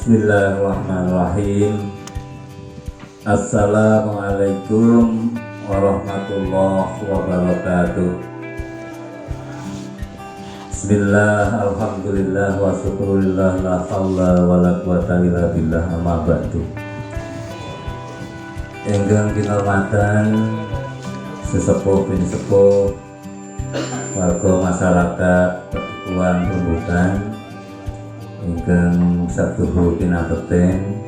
Bismillahirrahmanirrahim. Assalamualaikum warahmatullahi wabarakatuh. Bismillah, alhamdulillah, wa syukurillah, la hawla wa la quwata illa billah, amma ba'du. Ingkang kinurmatan sesepuh bin sepuh warga masyarakat Pertukuan Rembugan ingkang satuhu kinabekten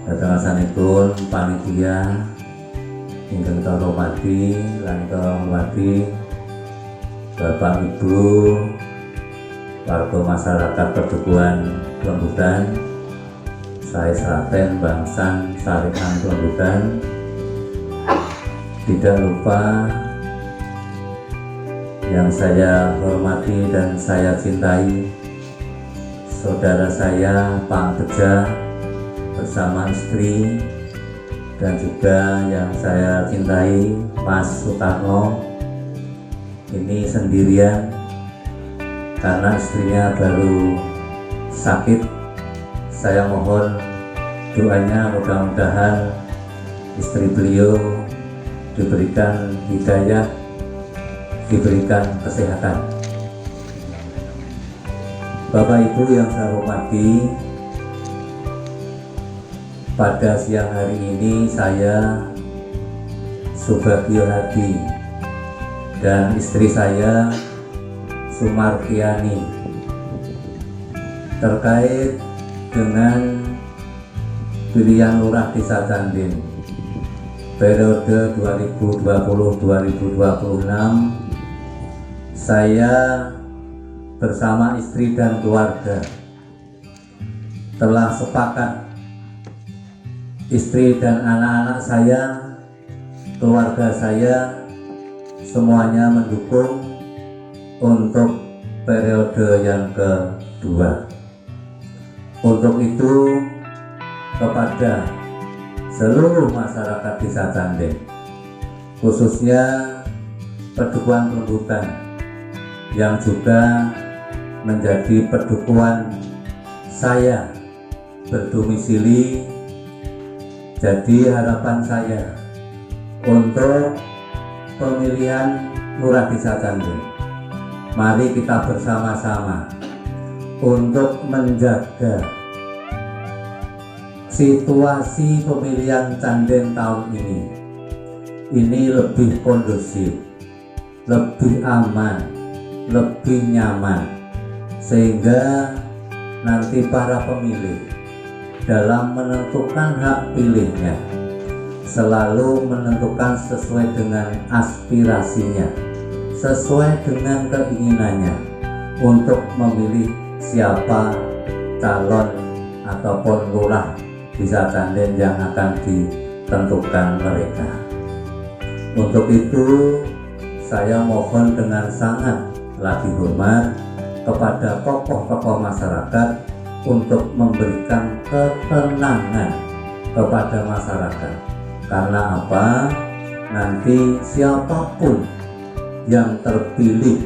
datangasanipun panitia ingkang kita hormati lan kita hormati Bapak Ibu warga masyarakat Pertukuan Rembugan, saya Sraten Bangsan Sarikan Rembugan. Tidak lupa yang saya hormati dan saya cintai saudara saya Pak Beja bersama istri, dan juga yang saya cintai Mas Sutarno. Ini sendirian karena istrinya baru sakit. Saya mohon doanya, mudah-mudahan istri beliau diberikan hidayah, diberikan kesehatan. Bapak Ibu yang saya hormati, pada siang hari ini saya Subagio Hadi dan istri saya Sumartiani terkait dengan pilihan lurah Desa Candin periode 2020-2026. Saya bersama istri dan keluarga telah sepakat, istri dan anak-anak saya, keluarga saya semuanya mendukung untuk periode yang kedua. Untuk itu, kepada seluruh masyarakat Desa Candin, khususnya Pertukuan Rembugan yang juga menjadi pertukuan saya berdomisili, jadi harapan saya untuk pemilihan Lurah Desa Candin, mari kita bersama-sama untuk menjaga situasi pemilihan Candin tahun ini lebih kondusif, lebih aman, lebih nyaman, sehingga nanti para pemilih dalam menentukan hak pilihnya selalu menentukan sesuai dengan aspirasinya, sesuai dengan keinginannya untuk memilih siapa calon ataupun lurah Desa Candin yang akan ditentukan mereka. Untuk itu saya mohon dengan sangat lagi hormat kepada tokoh-tokoh masyarakat untuk memberikan ketenangan kepada masyarakat. Karena apa? Nanti siapapun yang terpilih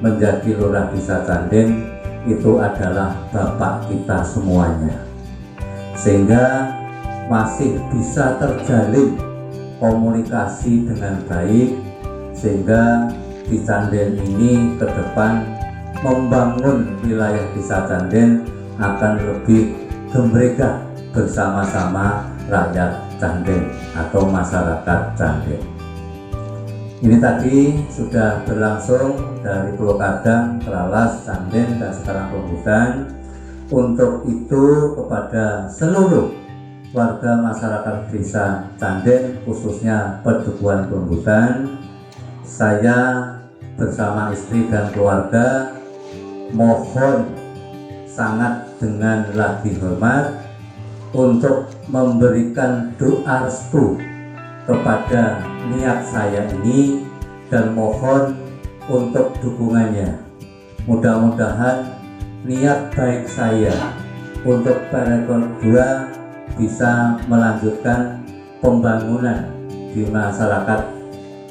menjadi lurah Desa Candin itu adalah bapak kita semuanya, sehingga masih bisa terjalin komunikasi dengan baik, sehingga di Candin ini ke depan membangun wilayah Desa Candin akan lebih gembrega bersama-sama rakyat Candin atau masyarakat Candin. Ini tadi sudah berlangsung dari Pulau Kadang, Tralas, Candin, dan sekarang Rembugan. Untuk itu kepada seluruh warga masyarakat Desa Candin, khususnya Pertukuan Rembugan, saya bersama istri dan keluarga mohon sangat dengan lagi hormat untuk memberikan doa restu kepada niat saya ini dan mohon untuk dukungannya. Mudah-mudahan niat baik saya untuk periode kedua bisa melanjutkan pembangunan di masyarakat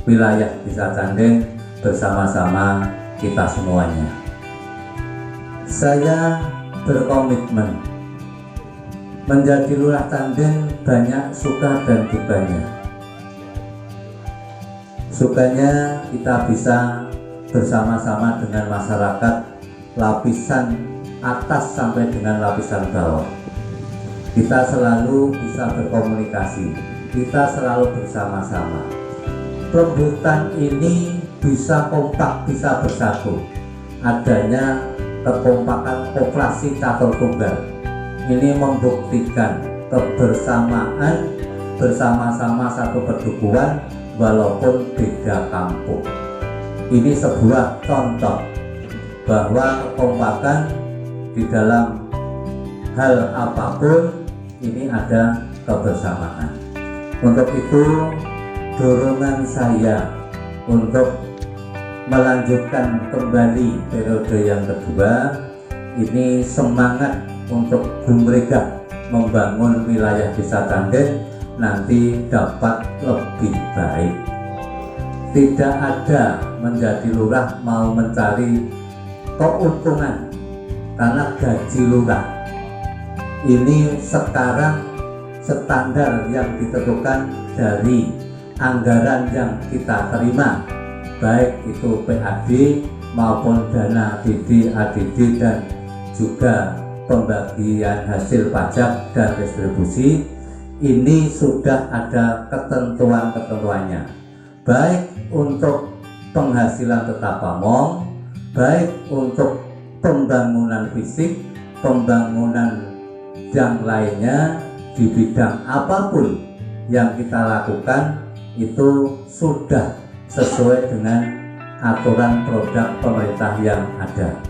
wilayah Desa Candin bersama-sama kita semuanya. Saya berkomitmen Menjadi lurah Canden banyak suka dan dukanya. Sukanya kita bisa bersama-sama dengan masyarakat lapisan atas sampai dengan lapisan bawah. Kita selalu bisa berkomunikasi, kita selalu bersama-sama. Rembutan ini bisa kompak, bisa bersatu. Adanya kekompakan koperasi catur tunggal ini membuktikan kebersamaan bersama-sama satu perdukuhan walaupun beda kampung. Ini sebuah contoh bahwa kekompakan di dalam hal apapun ini ada kebersamaan. Untuk itu dorongan saya untuk melanjutkan kembali periode yang kedua ini semangat untuk Bumrega membangun wilayah Desa Canden nanti dapat lebih baik. Tidak ada menjadi lurah mau mencari keuntungan karena gaji lurah ini sekarang standar yang ditentukan dari anggaran yang kita terima, baik itu PAD maupun dana DD, ADD dan juga pembagian hasil pajak dan distribusi. Ini sudah ada ketentuan-ketentuannya, baik untuk penghasilan tetap pamong, baik untuk pembangunan fisik, pembangunan yang lainnya di bidang apapun yang kita lakukan itu sudah sesuai dengan aturan produk pemerintah yang ada.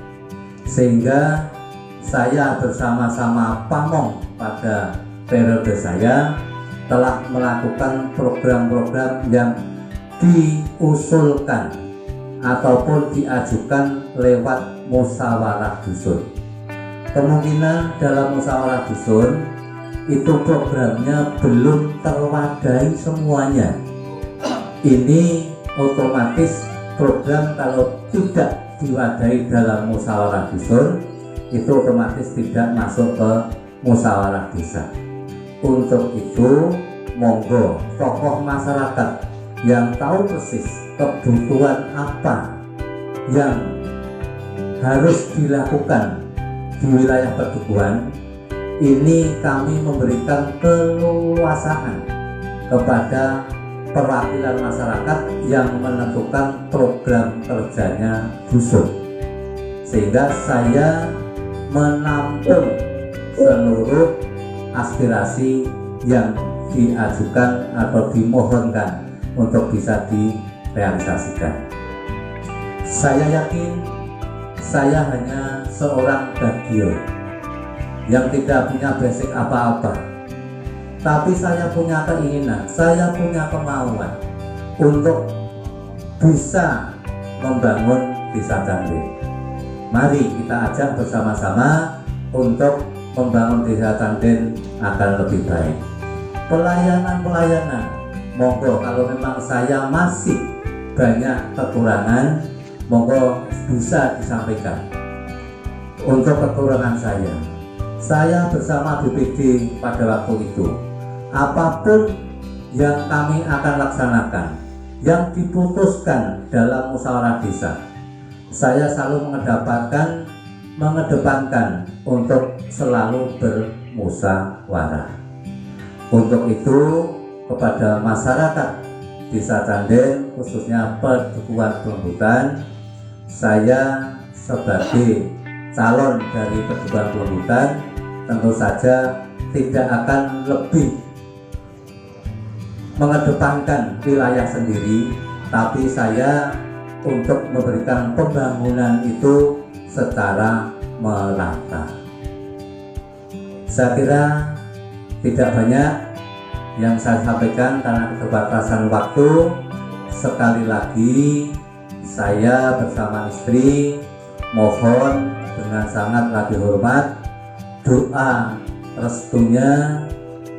Sehingga saya bersama-sama Pamong pada periode saya telah melakukan program-program yang diusulkan ataupun diajukan lewat musyawarah dusun. Kemungkinan dalam musyawarah dusun itu programnya belum terwadahi semuanya. Ini otomatis program kalau tidak diwadahi dalam musyawarah dusun itu otomatis tidak masuk ke musyawarah desa. Untuk itu monggo tokoh masyarakat yang tahu persis kebutuhan apa yang harus dilakukan di wilayah perdukuhan ini, kami memberikan keleluasaan kepada perwakilan masyarakat yang menentukan program kerjanya dusun, sehingga saya menampung seluruh aspirasi yang diajukan atau dimohonkan untuk bisa direalisasikan. Saya yakin saya hanya seorang bagio yang tidak punya basic apa-apa, tapi saya punya keinginan, saya punya kemauan untuk bisa membangun Desa Canden. Mari kita ajak bersama-sama untuk membangun Desa Canden akan lebih baik. Pelayanan, monggo kalau memang saya masih banyak kekurangan, monggo bisa disampaikan. Untuk kekurangan saya bersama BPD pada waktu itu, apapun yang kami akan laksanakan, yang diputuskan dalam musyawarah desa, saya selalu mengedepankan untuk selalu bermusyawarah. Untuk itu kepada masyarakat Desa Canden khususnya Perdukuhan Pelumbutan, saya sebagai calon dari Perdukuhan Pelumbutan tentu saja tidak akan lebih mengedepankan wilayah sendiri, tapi saya untuk memberikan pembangunan itu secara merata. Saya kira tidak banyak yang saya sampaikan karena keterbatasan waktu. Sekali lagi saya bersama istri mohon dengan sangat lagi hormat doa restunya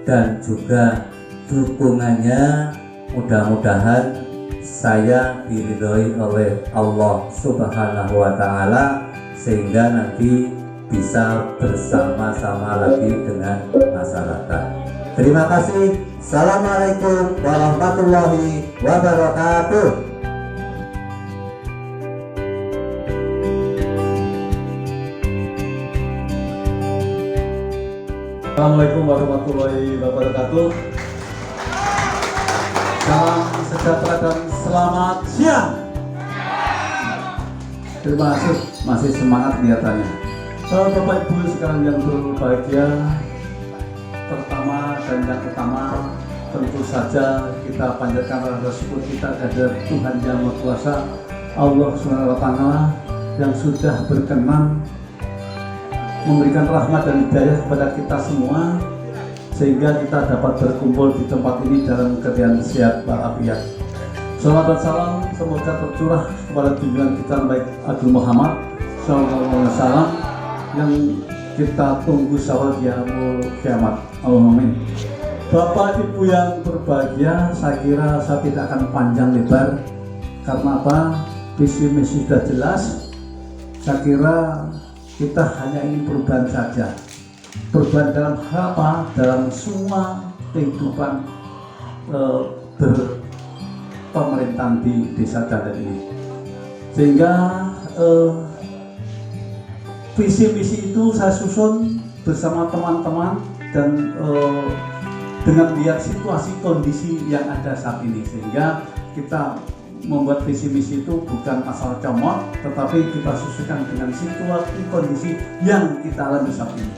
dan juga dukungannya, mudah-mudahan saya diridhoi oleh Allah Subhanahu wa Ta'ala, sehingga nanti bisa bersama-sama lagi dengan masyarakat. Terima kasih. Assalamualaikum warahmatullahi wabarakatuh. Assalamualaikum warahmatullahi wabarakatuh. Salam sejahtera dan selamat siang. Terima kasih, masih semangat kelihatannya. Bapak Ibu sekalian yang berbahagia, pertama dan yang utama tentu saja kita panjatkan rasa syukur kita kepada Tuhan Yang Maha Kuasa, Allah Subhanahu wa Ta'ala, yang sudah berkenan memberikan rahmat dan hidayah kepada kita semua sehingga kita dapat berkumpul di tempat ini dalam keadaan sehat walafiat. Salawat dan salam semoga tercurah kepada junjungan kita baik Agung Muhammad SAW yang kita tunggu sampai yaumul kiamat. Allahumma amin. Bapak Ibu yang berbahagia, saya kira saya tidak akan panjang lebar karena apa? Visi misi sudah jelas. Saya kira kita hanya ingin perubahan saja. Perubahan dalam hal apa? Dalam semua kehidupan pemerintahan di desa Jandan ini. Sehingga visi misi itu saya susun bersama teman-teman dan dengan lihat situasi kondisi yang ada saat ini, sehingga kita membuat visi misi itu bukan masalah comot, tetapi kita susukan dengan situasi kondisi yang kita alami saat ini.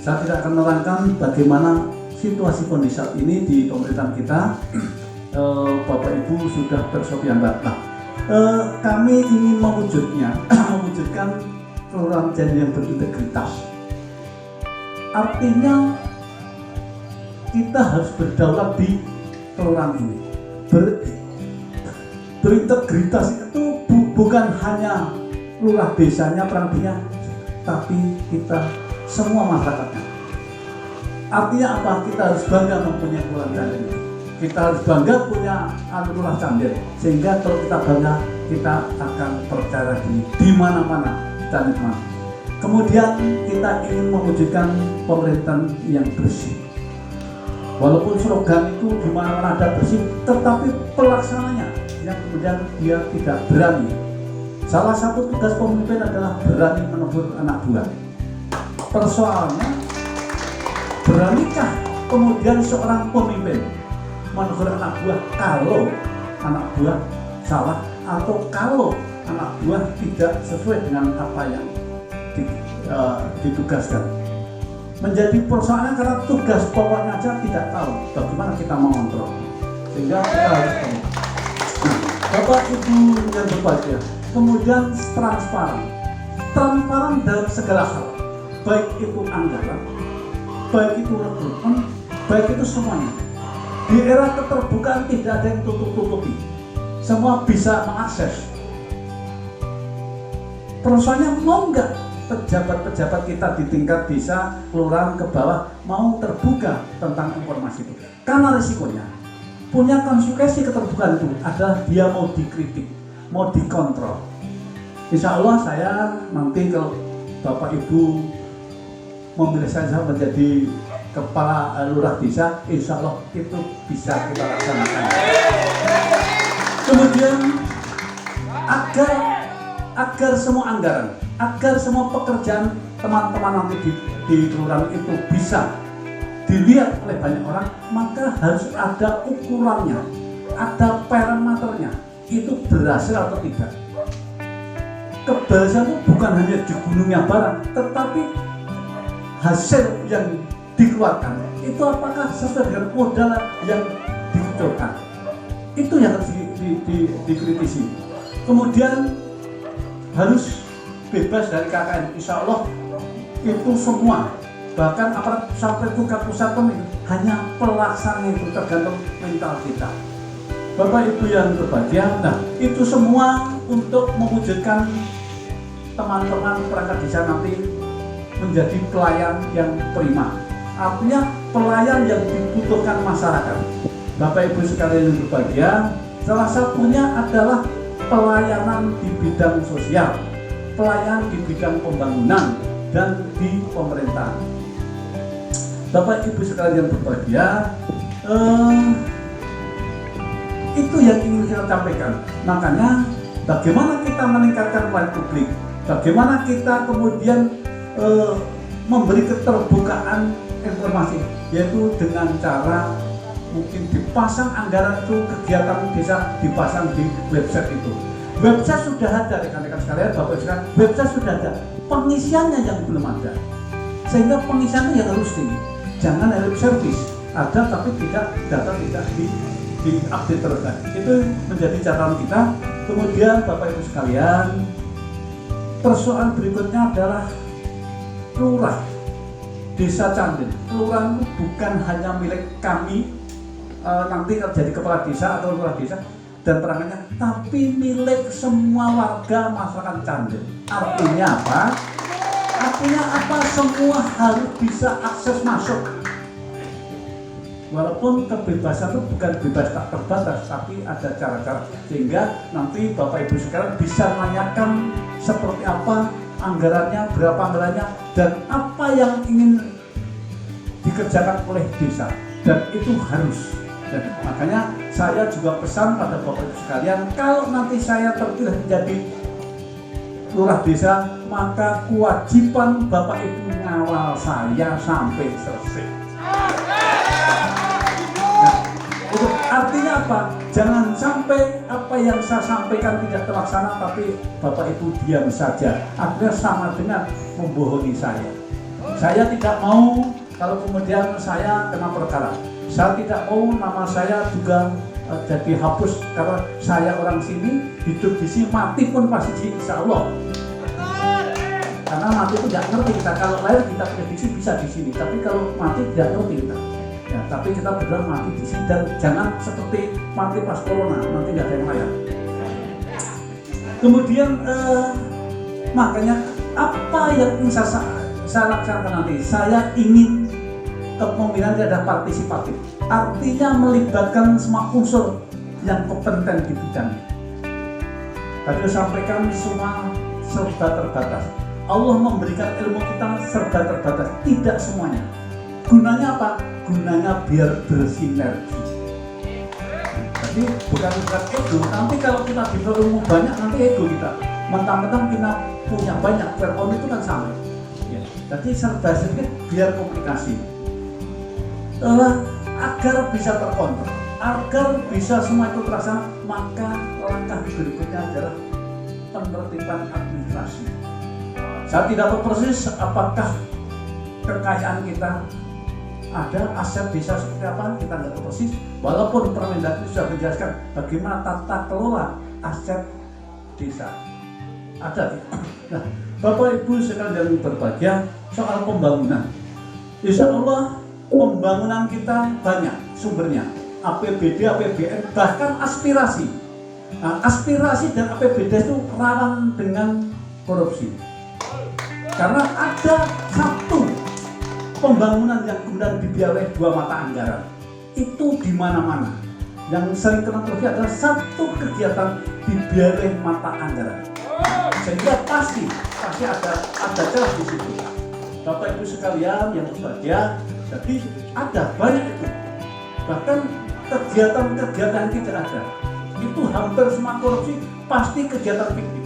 Saya tidak akan menerangkan bagaimana situasi kondisi saat ini di pemerintahan kita. Bapak Ibu sudah bersopianbat. Kami ingin mewujudkan kelurahan Jandan yang berintegritas. Artinya kita harus berdaulat di kelurahan ini. Berintegritas itu bukan hanya lurah desanya, perangnya, tapi kita semua masyarakatnya. Artinya apa? Kita harus bangga mempunyai kelurahan Jandan ini. Kita harus bangga punya lurah Jandan, sehingga kalau kita bangga, kita akan percaya di mana-mana kita nikmat. Kemudian kita ingin mewujudkan pemerintahan yang bersih. Walaupun slogan itu di mana-mana ada bersih, tetapi pelaksananya yang kemudian dia tidak berani. Salah satu tugas pemimpin adalah berani menegur anak buah. Persoalannya, beranikah kemudian seorang pemimpin menegur anak buah kalau anak buah salah atau kalau anak buah tidak sesuai dengan apa yang ditugaskan? Menjadi persoalannya karena tugas pokoknya aja tidak tahu bagaimana kita mengontrol, sehingga kita harus tahu. Bapak Ibu yang berbahagia, kemudian transparan dalam segala hal, baik itu anggaran, baik itu rekrutmen, baik itu semuanya. Di era keterbukaan tidak ada yang tutup-tutupi, semua bisa mengakses. Persoalannya mau nggak pejabat-pejabat kita di tingkat desa, kelurahan ke bawah mau terbuka tentang informasi itu? Karena risikonya punya konsekuensi keterbukaan itu adalah dia mau dikritik, mau dikontrol. Insya Allah saya nanti kalau Bapak Ibu memilih saya menjadi kepala lurah desa, insya Allah itu bisa kita laksanakan. Kemudian agar semua anggaran, agar semua pekerjaan teman-teman nanti di kelurahan itu bisa dilihat oleh banyak orang, maka harus ada ukurannya, ada parameternya, itu berhasil atau tidak. Keberhasilan itu bukan hanya di gunungnya barang, tetapi hasil yang dikeluarkan itu apakah sesuai dengan modal yang dibutuhkan. Itu yang harus dikritisi. Kemudian harus bebas dari KKN, insya Allah itu semua, bahkan aparat sampai tingkat pusat pun hanya pelaksana itu tergantung mental kita. Bapak Ibu yang berbahagia, nah itu semua untuk mewujudkan teman-teman perangkat desa nanti menjadi pelayan yang prima. Artinya pelayan yang dibutuhkan masyarakat. Bapak Ibu sekalian yang berbahagia, salah satunya adalah pelayanan di bidang sosial, pelayanan di bidang pembangunan, dan di pemerintahan. Bapak Ibu sekalian yang berbahagia, itu yang ingin kita sampaikan. Makanya bagaimana kita meningkatkan pelayanan publik, bagaimana kita kemudian memberi keterbukaan informasi, yaitu dengan cara mungkin dipasang anggaran itu kegiatan desa dipasang di website itu. Website sudah ada rekan-rekan sekalian, Bapak sekalian, website sudah ada, pengisiannya yang belum ada, sehingga pengisiannya yang harus tinggi. Jangan lip service, ada tapi data tidak di-update terus. Itu menjadi catatan kita. Kemudian Bapak Ibu sekalian, persoalan berikutnya adalah lurah Desa Candil. Kelurahan bukan hanya milik kami, nanti jadi kepala desa atau lurah desa dan perangkatnya, tapi milik semua warga masyarakat Candil. Artinya apa? Artinya apa? Semua harus bisa akses masuk. Walaupun kebebasan itu bukan bebas tak terbatas, tapi ada cara-cara sehingga nanti Bapak Ibu sekalian bisa menanyakan seperti apa anggarannya, berapa anggarannya, dan apa yang ingin dikerjakan oleh desa, dan itu harus. Dan makanya saya juga pesan pada Bapak Ibu sekalian, kalau nanti saya terpilih menjadi lurah desa, maka kewajiban Bapak Ibu ngawal saya sampai selesai. Nah, itu artinya apa? Jangan sampai apa yang saya sampaikan tidak terlaksana, tapi Bapak Ibu diam saja. Akhirnya sama dengan membohongi saya. Saya tidak mau kalau kemudian saya kena perkara. Saya tidak mau nama saya juga jadi hapus karena saya orang sini, hidup di sini, mati pun pasti insya Allah. Karena mati itu tidak ngerti kita, kalau lahir kita prediksi bisa di sini, tapi kalau mati tidak ngerti kita. Ya, tapi kita benar mati di sini, dan jangan seperti mati pas corona, nanti nggak ada yang layak. Kemudian makanya apa yang ingin saya laksanakan nanti, saya ingin kepemimpinan ada partisipatif, artinya melibatkan semua unsur yang kompeten di bidangnya. Tadi saya sampaikan semua serba terbatas. Allah memberikan ilmu kita serba terbatas, tidak semuanya. Gunanya apa? Gunanya biar bersinergi. Jadi bukan ego. Nanti kalau kita diberi ilmu banyak, nanti ego kita. Mentang-mentang kita punya banyak, fir'aun itu kan sama. Ya. Jadi serba sedikit biar komunikasi. Agar bisa terkontrol, agar bisa semua itu terasa, maka langkah berikutnya adalah penertiban administrasi. Saya tidak tahu persis apakah kekayaan kita ada, aset desa seperti apa, kita tidak tahu persis. Walaupun Permendagri sudah menjelaskan bagaimana tata kelola aset desa. Ada. Nah, Bapak Ibu sekalian yang berbahagia, soal pembangunan. Insya Allah pembangunan kita banyak sumbernya, APBD, APBN, bahkan aspirasi. Nah, aspirasi dan APBD itu rawan dengan korupsi. Karena ada satu pembangunan yang kemudian dibiayai dua mata anggaran. Itu di mana-mana. Yang sering kena korupsi adalah satu kegiatan dibiayai mata anggaran. Sehingga pasti ada celah di situ. Bapak Ibu sekalian yang berbahagia, jadi ada banyak itu. Bahkan kegiatan-kegiatan yang tidak ada, itu hampir semua korupsi pasti kegiatan fiktif.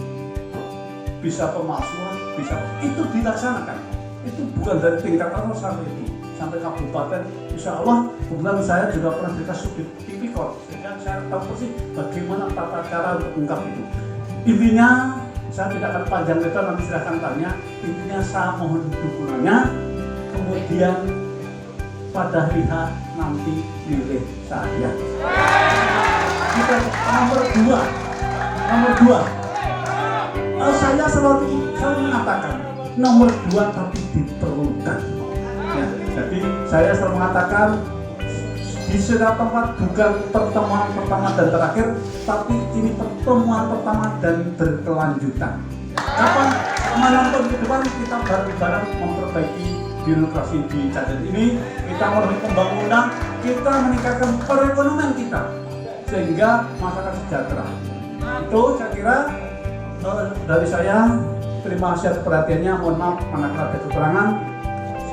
Bisa pemalsuan, bisa itu dilaksanakan. Itu bukan dari tingkat awal sampai itu, sampai kabupaten. Insya Allah, kebetulan saya juga pernah dikasih di tipikor, sehingga saya tahu persis bagaimana tata cara untuk mengungkap itu. Intinya, saya tidak akan panjang lebar, nanti silahkan tanya. Intinya saya mohon dukungannya, kemudian pada lihat nanti pilih saya. Kita nomor dua. Saya selalu mengatakan nomor 2 tapi diperlukan. Ya, jadi saya selalu mengatakan di setiap tempat bukan pertemuan pertama dan terakhir, tapi ini pertemuan pertama dan berkelanjutan. Kapan manapun ke depan kita bareng-bareng memperbaiki birokrasi di Candil ini, kita melalui pembangunan, kita meningkatkan perekonomian kita sehingga masyarakat sejahtera. Itu saya kira dari saya. Terima kasih atas perhatiannya. Mohon maaf manakala ada kekurangan.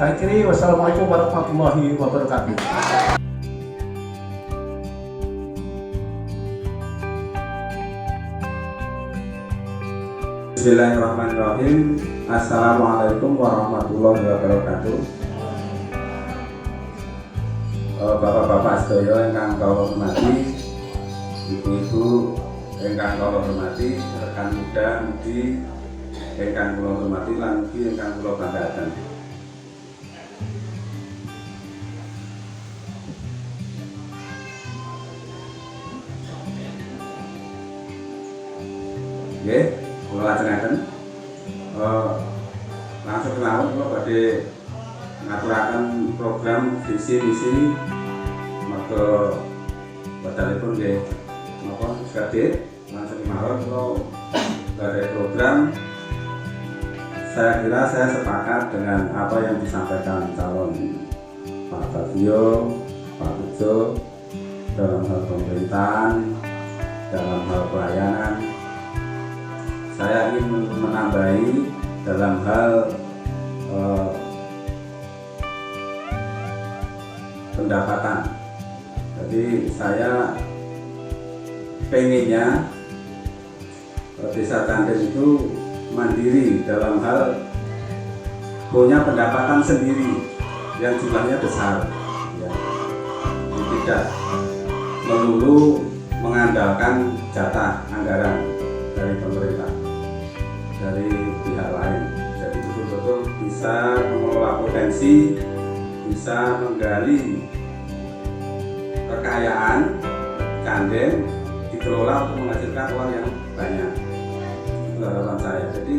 Saya akhiri. Wassalamualaikum warahmatullahi wabarakatuh. Bismillahirrahmanirrahim. Assalamualaikum warahmatullahi wabarakatuh. Bapak-bapak sedaya ingkang kula hormati, ibu-ibu ingkang kula hormati, rekan muda mudi ingkang kula hormati lan mugi ingkang kula banggaken. Nggih, kula lajengaken langsung kemawon kula badhe ngaturaken program visi misi maka badalipun nggih napa sekadit langsung kemawon kula badhe program. Saya kira saya sepakat dengan apa yang disampaikan calon Pak Fabio, Pak Ujo dalam hal pemerintahan, dalam hal pelayanan. Saya ingin menambahi dalam hal pendapatan. Jadi saya pengennya Desa Candil itu mandiri dalam hal punya pendapatan sendiri yang jumlahnya besar, ya. Tidak melulu mengandalkan jatah anggaran dari pemerintah, dari pihak lain. Jadi betul-betul bisa mengelola potensi, bisa menggali kekayaan Candil, dikelola untuk menghasilkan uang yang banyak. Itu harapan saya. Jadi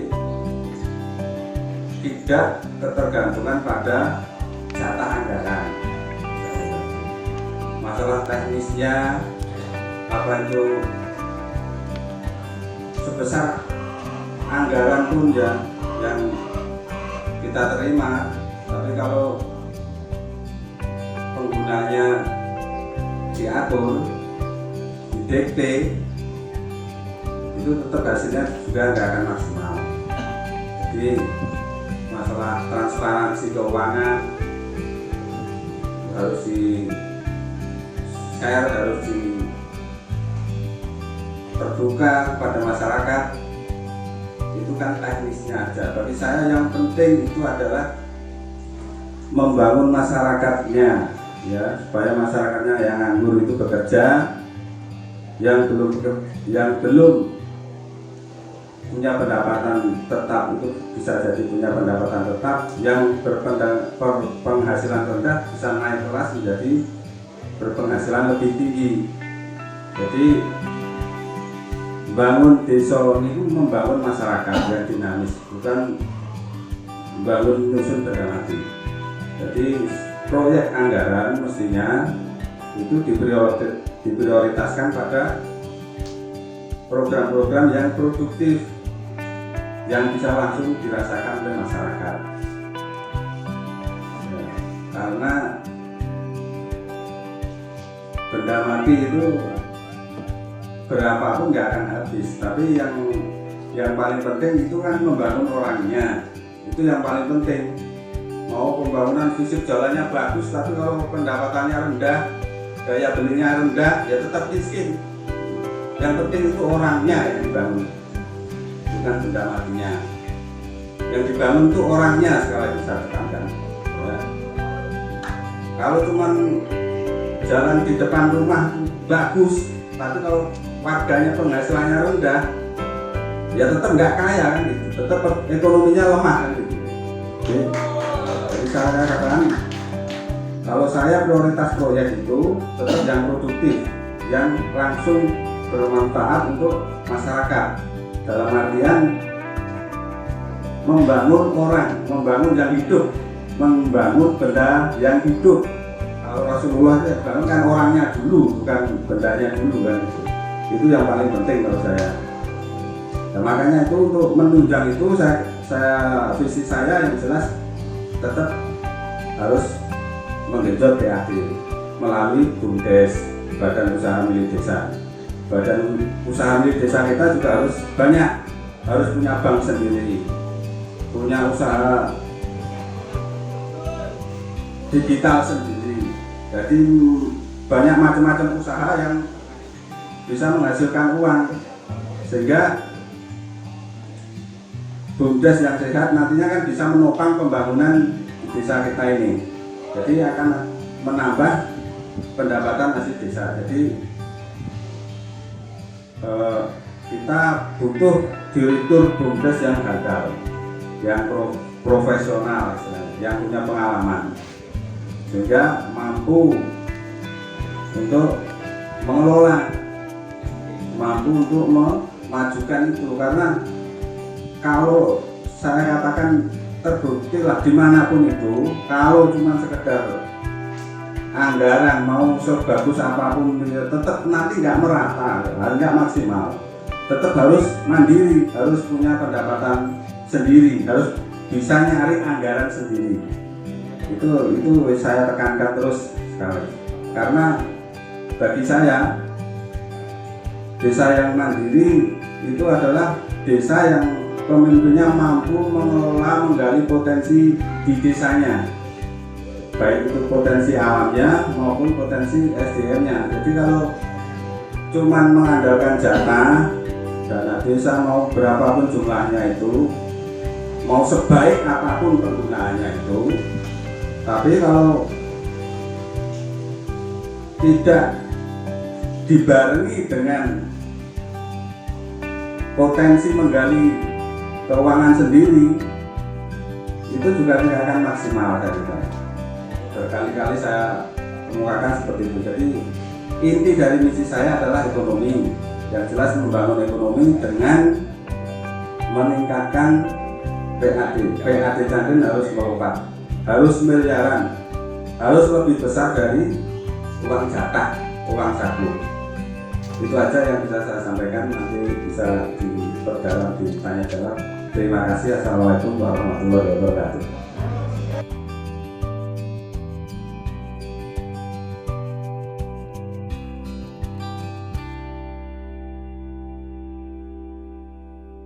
tidak ketergantungan pada jatah anggaran. Masalah teknisnya apa itu sebesar anggaran pun ya yang kita terima, tapi kalau penggunanya diatur, didikte, itu tetap hasilnya juga nggak akan maksimal. Jadi masalah transparansi keuangan harus di share, harus di terbuka kepada masyarakat. Itu kan teknisnya aja. Bagi saya yang penting itu adalah membangun masyarakatnya, ya, supaya masyarakatnya yang nganggur itu bekerja, yang belum punya pendapatan tetap itu bisa jadi punya pendapatan tetap, yang berpenghasilan rendah bisa naik kelas menjadi berpenghasilan lebih tinggi. Jadi bangun desa ini membangun masyarakat yang dinamis, bukan membangun dusun berdamati. Jadi proyek anggaran mestinya itu diprioritaskan pada program-program yang produktif, yang bisa langsung dirasakan oleh masyarakat. Ya, karena benda mati itu berapapun nggak akan habis, tapi yang paling penting itu kan membangun orangnya, itu yang paling penting. Mau pembangunan fisik jalannya bagus, tapi kalau pendapatannya rendah, daya belinya rendah, ya tetap miskin. Yang penting itu orangnya yang dibangun, bukan benda matinya. Yang dibangun itu orangnya, sekali lagi saya tekankan. Ya. Kalau cuman jalan di depan rumah bagus, tapi kalau warganya penghasilannya rendah, ya tetap nggak kaya kan gitu, tetap ekonominya lemah kan gitu. Jadi saya katakan, kalau saya prioritas proyek itu tetap yang produktif, yang langsung bermanfaat untuk masyarakat, dalam artian membangun orang, membangun yang hidup, membangun benda yang hidup. Kalau Rasulullah itu bangun kan orangnya dulu, bukan bendanya dulu kan. Itu yang paling penting menurut saya. Nah, makanya itu untuk menunjang itu saya visi saya yang jelas tetap harus menggenjot PAD melalui BUMDes, Badan Usaha Milik Desa. Badan Usaha Milik Desa kita juga harus banyak, harus punya bank sendiri. punya usaha digital sendiri. Jadi banyak macam-macam usaha yang bisa menghasilkan uang, sehingga BUMDes yang sehat nantinya kan bisa menopang pembangunan di desa kita ini. Jadi akan menambah pendapatan hasil desa. Jadi kita butuh direktur BUMDes yang gagal, yang profesional, yang punya pengalaman, sehingga mampu untuk mengelola, mampu untuk memajukan itu. Karena kalau saya katakan terbukti lah dimanapun itu, kalau cuma sekedar anggaran mau sebagus apapun tetap nanti nggak merata, nggak maksimal. Tetap harus mandiri, harus punya pendapatan sendiri, harus bisa nyari anggaran sendiri. Itu saya tekankan terus sekali. Karena bagi saya, desa yang mandiri itu adalah desa yang pemimpinnya mampu mengelola, menggali potensi di desanya, baik itu potensi alamnya maupun potensi SDM-nya. Jadi kalau cuman mengandalkan jatah dana desa, mau berapapun jumlahnya itu, mau sebaik apapun penggunaannya itu, tapi kalau tidak dibarengi dengan potensi menggali keuangan sendiri, itu juga tidak akan maksimal dari saya. Berkali-kali saya menguatkan seperti itu. Jadi inti dari misi saya adalah ekonomi, yang jelas membangun ekonomi dengan meningkatkan PAD Cangkring harus melompat, harus miliaran, harus lebih besar dari uang jatah, uang saku. Itu aja yang bisa saya sampaikan, nanti bisa diperdalam, ditanya jawab. Terima kasih. Assalamualaikum warahmatullahi wabarakatuh.